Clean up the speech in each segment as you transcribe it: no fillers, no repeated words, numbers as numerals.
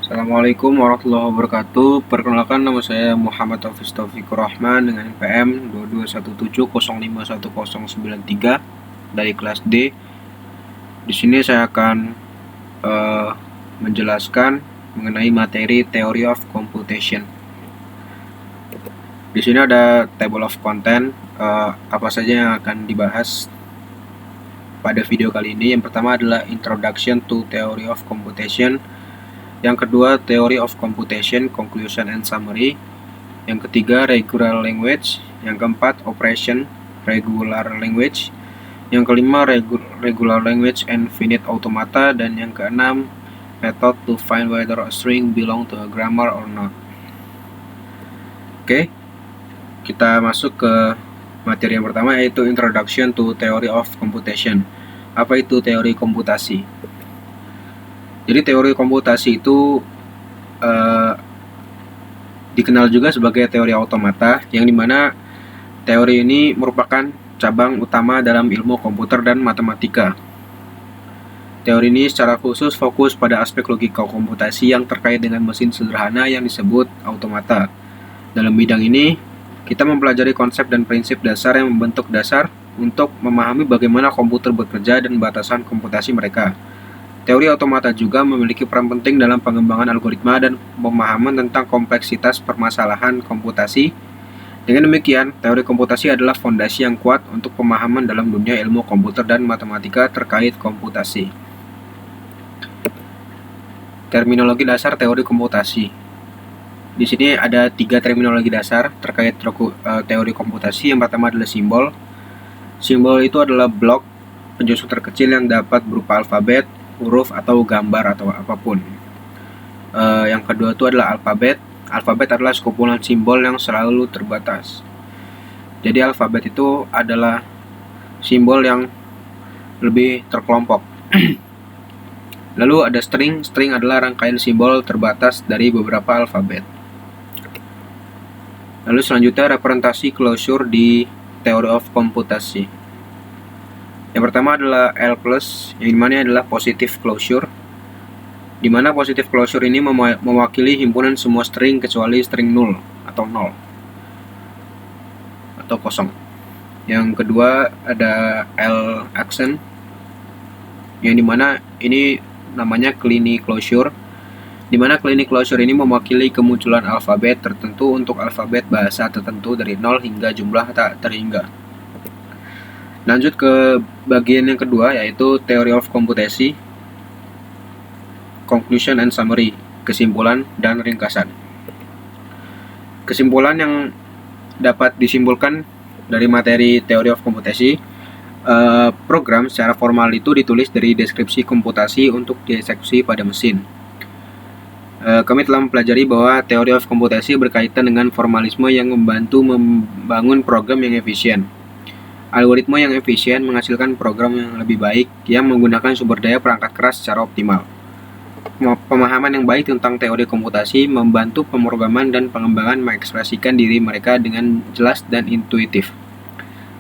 Assalamualaikum warahmatullahi wabarakatuh. Perkenalkan, nama saya Muhammad Hafiz Taufikur Rahman dengan NPM 2217051093 dari kelas D. Di sini saya akan menjelaskan mengenai materi Theory of Computation. Di sini ada table of content, apa saja yang akan dibahas pada video kali ini. Yang pertama adalah Introduction to Theory of Computation. Yang kedua, Theory of Computation, Conclusion and Summary. Yang ketiga, Regular Language. Yang keempat, Operation Regular Language. Yang kelima, Regular Language and Finite Automata. Dan yang keenam, Method to find whether a string belong to a grammar or not. Oke, kita masuk ke materi yang pertama, yaitu Introduction to Theory of Computation. Apa itu teori komputasi? Jadi teori komputasi itu dikenal juga sebagai teori automata, yang dimana teori ini merupakan cabang utama dalam ilmu komputer dan matematika. Teori ini secara khusus fokus pada aspek logika komputasi yang terkait dengan mesin sederhana yang disebut automata. Dalam bidang ini, kita mempelajari konsep dan prinsip dasar yang membentuk dasar untuk memahami bagaimana komputer bekerja dan batasan komputasi mereka. Teori automata juga memiliki peran penting dalam pengembangan algoritma dan pemahaman tentang kompleksitas permasalahan komputasi. Dengan demikian, teori komputasi adalah fondasi yang kuat untuk pemahaman dalam dunia ilmu komputer dan matematika terkait komputasi. Terminologi dasar teori komputasi. Di sini ada 3 terminologi dasar terkait teori komputasi. Yang pertama adalah simbol. Simbol itu adalah blok penjelasan terkecil yang dapat berupa alfabet, huruf atau gambar atau apapun. Yang kedua itu adalah alfabet. Alfabet adalah sekumpulan simbol yang selalu terbatas. Jadi alfabet itu adalah simbol yang lebih terkelompok. Lalu ada string. String adalah rangkaian simbol terbatas dari beberapa alfabet. Lalu selanjutnya representasi closure di Theory of Komputasi. Yang pertama adalah L+, yang dimana adalah positive closure, dimana positive closure ini mewakili himpunan semua string kecuali string 0 atau 0 atau kosong. Yang kedua ada L accent, yang dimana ini namanya clinic closure, dimana clinic closure ini mewakili kemunculan alfabet tertentu untuk alfabet bahasa tertentu dari 0 hingga jumlah tak terhingga. Lanjut ke bagian yang kedua, yaitu Theory of Komputasi, Conclusion and Summary, kesimpulan dan ringkasan. Kesimpulan yang dapat disimpulkan dari materi Theory of Komputasi, program secara formal itu ditulis dari deskripsi komputasi untuk dieksekusi pada mesin. Kami telah mempelajari bahwa Theory of Komputasi berkaitan dengan formalisme yang membantu membangun program yang efisien. Algoritma yang efisien menghasilkan program yang lebih baik yang menggunakan sumber daya perangkat keras secara optimal. Pemahaman yang baik tentang teori komputasi membantu pemrograman dan pengembangan mengekspresikan diri mereka dengan jelas dan intuitif,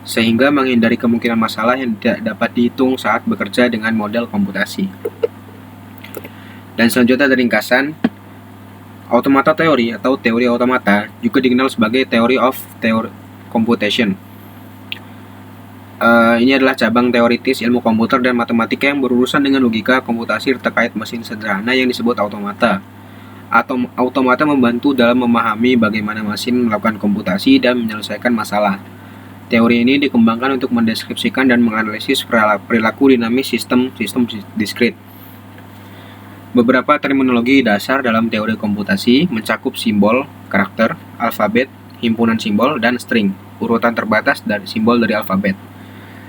sehingga menghindari kemungkinan masalah yang tidak dapat dihitung saat bekerja dengan model komputasi. Dan selanjutnya ada ringkasan. Automata teori atau teori automata juga dikenal sebagai Theory of Computation. Ini adalah cabang teoritis ilmu komputer dan matematika yang berurusan dengan logika komputasi terkait mesin sederhana yang disebut automata. Automata membantu dalam memahami bagaimana mesin melakukan komputasi dan menyelesaikan masalah. Teori ini dikembangkan untuk mendeskripsikan dan menganalisis perilaku dinamis sistem diskrit. Beberapa terminologi dasar dalam teori komputasi mencakup simbol, karakter, alfabet, himpunan simbol, dan string, urutan terbatas dari simbol dari alfabet.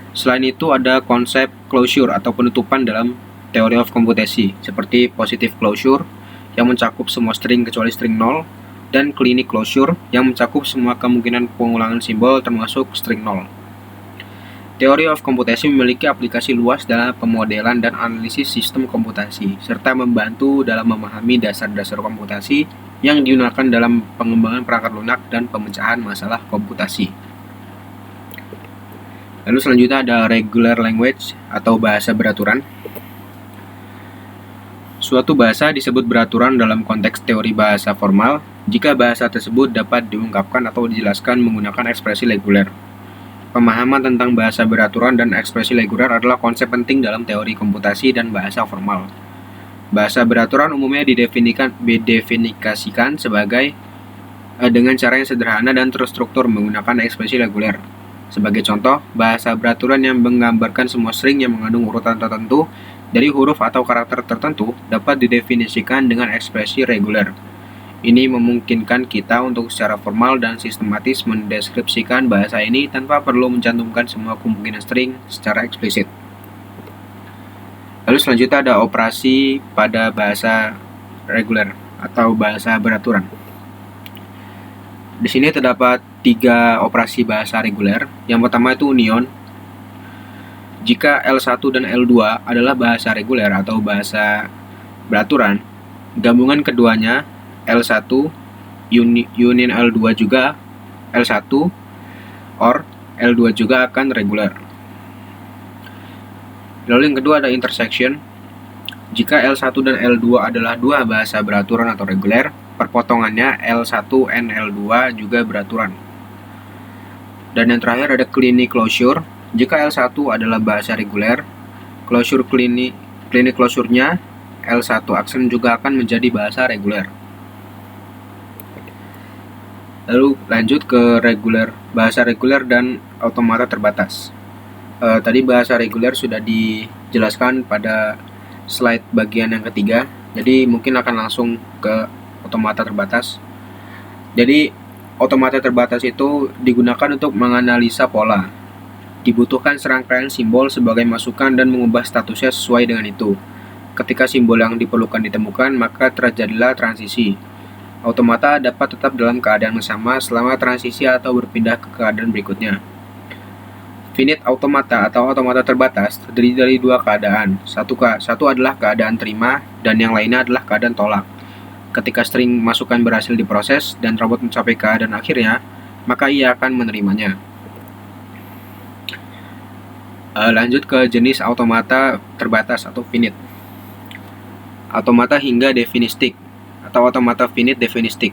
Selain itu ada konsep closure atau penutupan dalam Theory of Komputasi, seperti positive closure yang mencakup semua string kecuali string 0, dan clinic closure yang mencakup semua kemungkinan pengulangan simbol termasuk string 0. Theory of Komputasi memiliki aplikasi luas dalam pemodelan dan analisis sistem komputasi, serta membantu dalam memahami dasar-dasar komputasi yang digunakan dalam pengembangan perangkat lunak dan pemecahan masalah komputasi. Lalu selanjutnya ada Regular Language atau bahasa beraturan. Suatu bahasa disebut beraturan dalam konteks teori bahasa formal jika bahasa tersebut dapat diungkapkan atau dijelaskan menggunakan ekspresi reguler. Pemahaman tentang bahasa beraturan dan ekspresi reguler adalah konsep penting dalam teori komputasi dan bahasa formal. Bahasa beraturan umumnya didefinisikan sebagai dengan cara yang sederhana dan terstruktur menggunakan ekspresi reguler. Sebagai contoh, bahasa beraturan yang menggambarkan semua string yang mengandung urutan tertentu dari huruf atau karakter tertentu dapat didefinisikan dengan ekspresi reguler. Ini memungkinkan kita untuk secara formal dan sistematis mendeskripsikan bahasa ini tanpa perlu mencantumkan semua kemungkinan string secara eksplisit. Lalu selanjutnya ada operasi pada bahasa reguler atau bahasa beraturan. Di sini terdapat 3 operasi bahasa reguler. Yang pertama itu union. Jika L1 dan L2 adalah bahasa reguler atau bahasa beraturan, gabungan keduanya L1 union L2 juga L1 or L2 juga akan reguler. Lalu yang kedua ada intersection. Jika L1 dan L2 adalah dua bahasa beraturan atau reguler, perpotongannya L1 and L2 juga beraturan. Dan yang terakhir ada clinic closure. Jika L1 adalah bahasa reguler, clinic closure-nya L1 aksen juga akan menjadi bahasa reguler. Lalu lanjut ke bahasa reguler dan automata terbatas. Tadi bahasa reguler sudah dijelaskan pada slide bagian yang ketiga, jadi mungkin akan langsung ke automata terbatas. Jadi automata terbatas itu digunakan untuk menganalisa pola. Dibutuhkan serangkaian simbol sebagai masukan dan mengubah statusnya sesuai dengan itu. Ketika simbol yang diperlukan ditemukan, maka terjadilah transisi. Automata dapat tetap dalam keadaan yang sama selama transisi atau berpindah ke keadaan berikutnya. Finite automata atau automata terbatas terdiri dari 2 keadaan. Satu adalah keadaan terima dan yang lainnya adalah keadaan tolak. Ketika string masukan berhasil diproses dan robot mencapai keadaan akhirnya, maka ia akan menerimanya. Lanjut ke jenis automata terbatas atau finite. Automata hingga definistik atau automata finite definistik,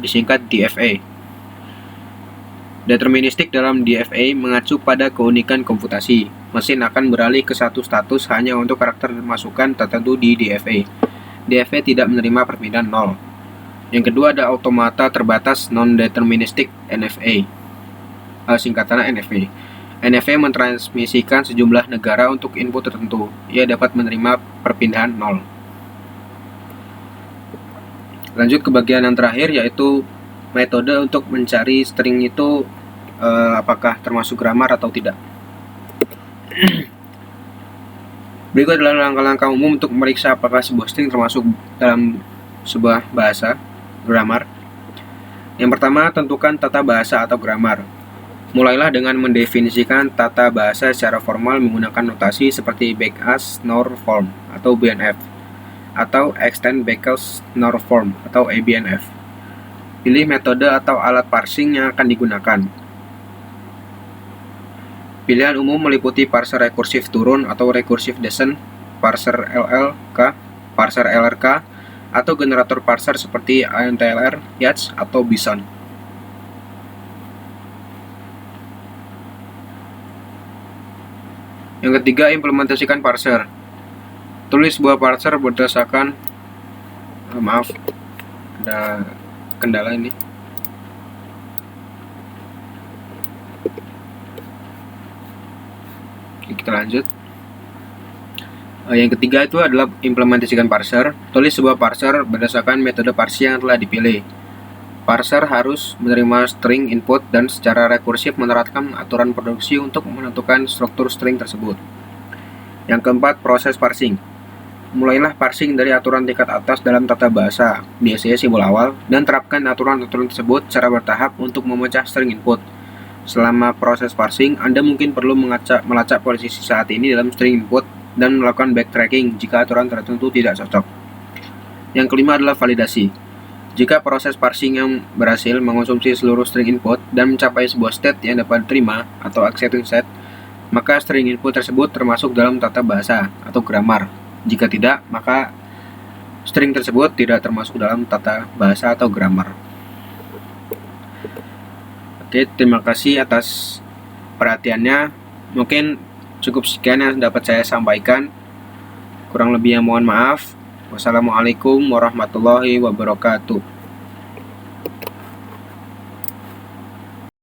disingkat DFA. Deterministik dalam DFA mengacu pada keunikan komputasi. Mesin akan beralih ke satu status hanya untuk karakter masukan tertentu di DFA. DFA tidak menerima perpindahan 0. Yang kedua ada automata terbatas non-deterministik NFA. Singkatannya NFA. NFA mentransmisikan sejumlah negara untuk input tertentu. Ia dapat menerima perpindahan 0. Lanjut ke bagian yang terakhir, yaitu metode untuk mencari string itu apakah termasuk grammar atau tidak. Berikut adalah langkah-langkah umum untuk memeriksa apakah sebuah string termasuk dalam sebuah bahasa grammar. Yang pertama, tentukan tata bahasa atau grammar. Mulailah dengan mendefinisikan tata bahasa secara formal menggunakan notasi seperti Backus Norm Form atau BNF atau Extend Backus Norm Form atau ABNF. Pilih metode atau alat parsing yang akan digunakan. Pilihan umum meliputi parser rekursif turun atau rekursif descent, parser LLK, parser LRK, atau generator parser seperti ANTLR, Yachts, atau Bison. Yang ketiga, implementasikan parser. Tulis sebuah parser berdasarkan ada kendala ini. Oke, kita lanjut. Yang ketiga itu adalah implementasikan parser. Tulis sebuah parser berdasarkan metode parsing yang telah dipilih. Parser harus menerima string input dan secara rekursif menerapkan aturan produksi untuk menentukan struktur string tersebut. Yang keempat, proses parsing. Mulailah parsing dari aturan tingkat atas dalam tata bahasa, biasanya simbol awal, dan terapkan aturan-aturan tersebut secara bertahap untuk memecah string input. Selama proses parsing, Anda mungkin perlu melacak posisi saat ini dalam string input dan melakukan backtracking jika aturan tertentu tidak cocok. Yang kelima adalah validasi. Jika proses parsing yang berhasil mengonsumsi seluruh string input dan mencapai sebuah state yang dapat diterima atau accepting state, maka string input tersebut termasuk dalam tata bahasa atau grammar. Jika tidak, maka string tersebut tidak termasuk dalam tata bahasa atau grammar. Oke, terima kasih atas perhatiannya. Mungkin cukup sekian yang dapat saya sampaikan. Kurang lebihnya mohon maaf. Wassalamualaikum warahmatullahi wabarakatuh.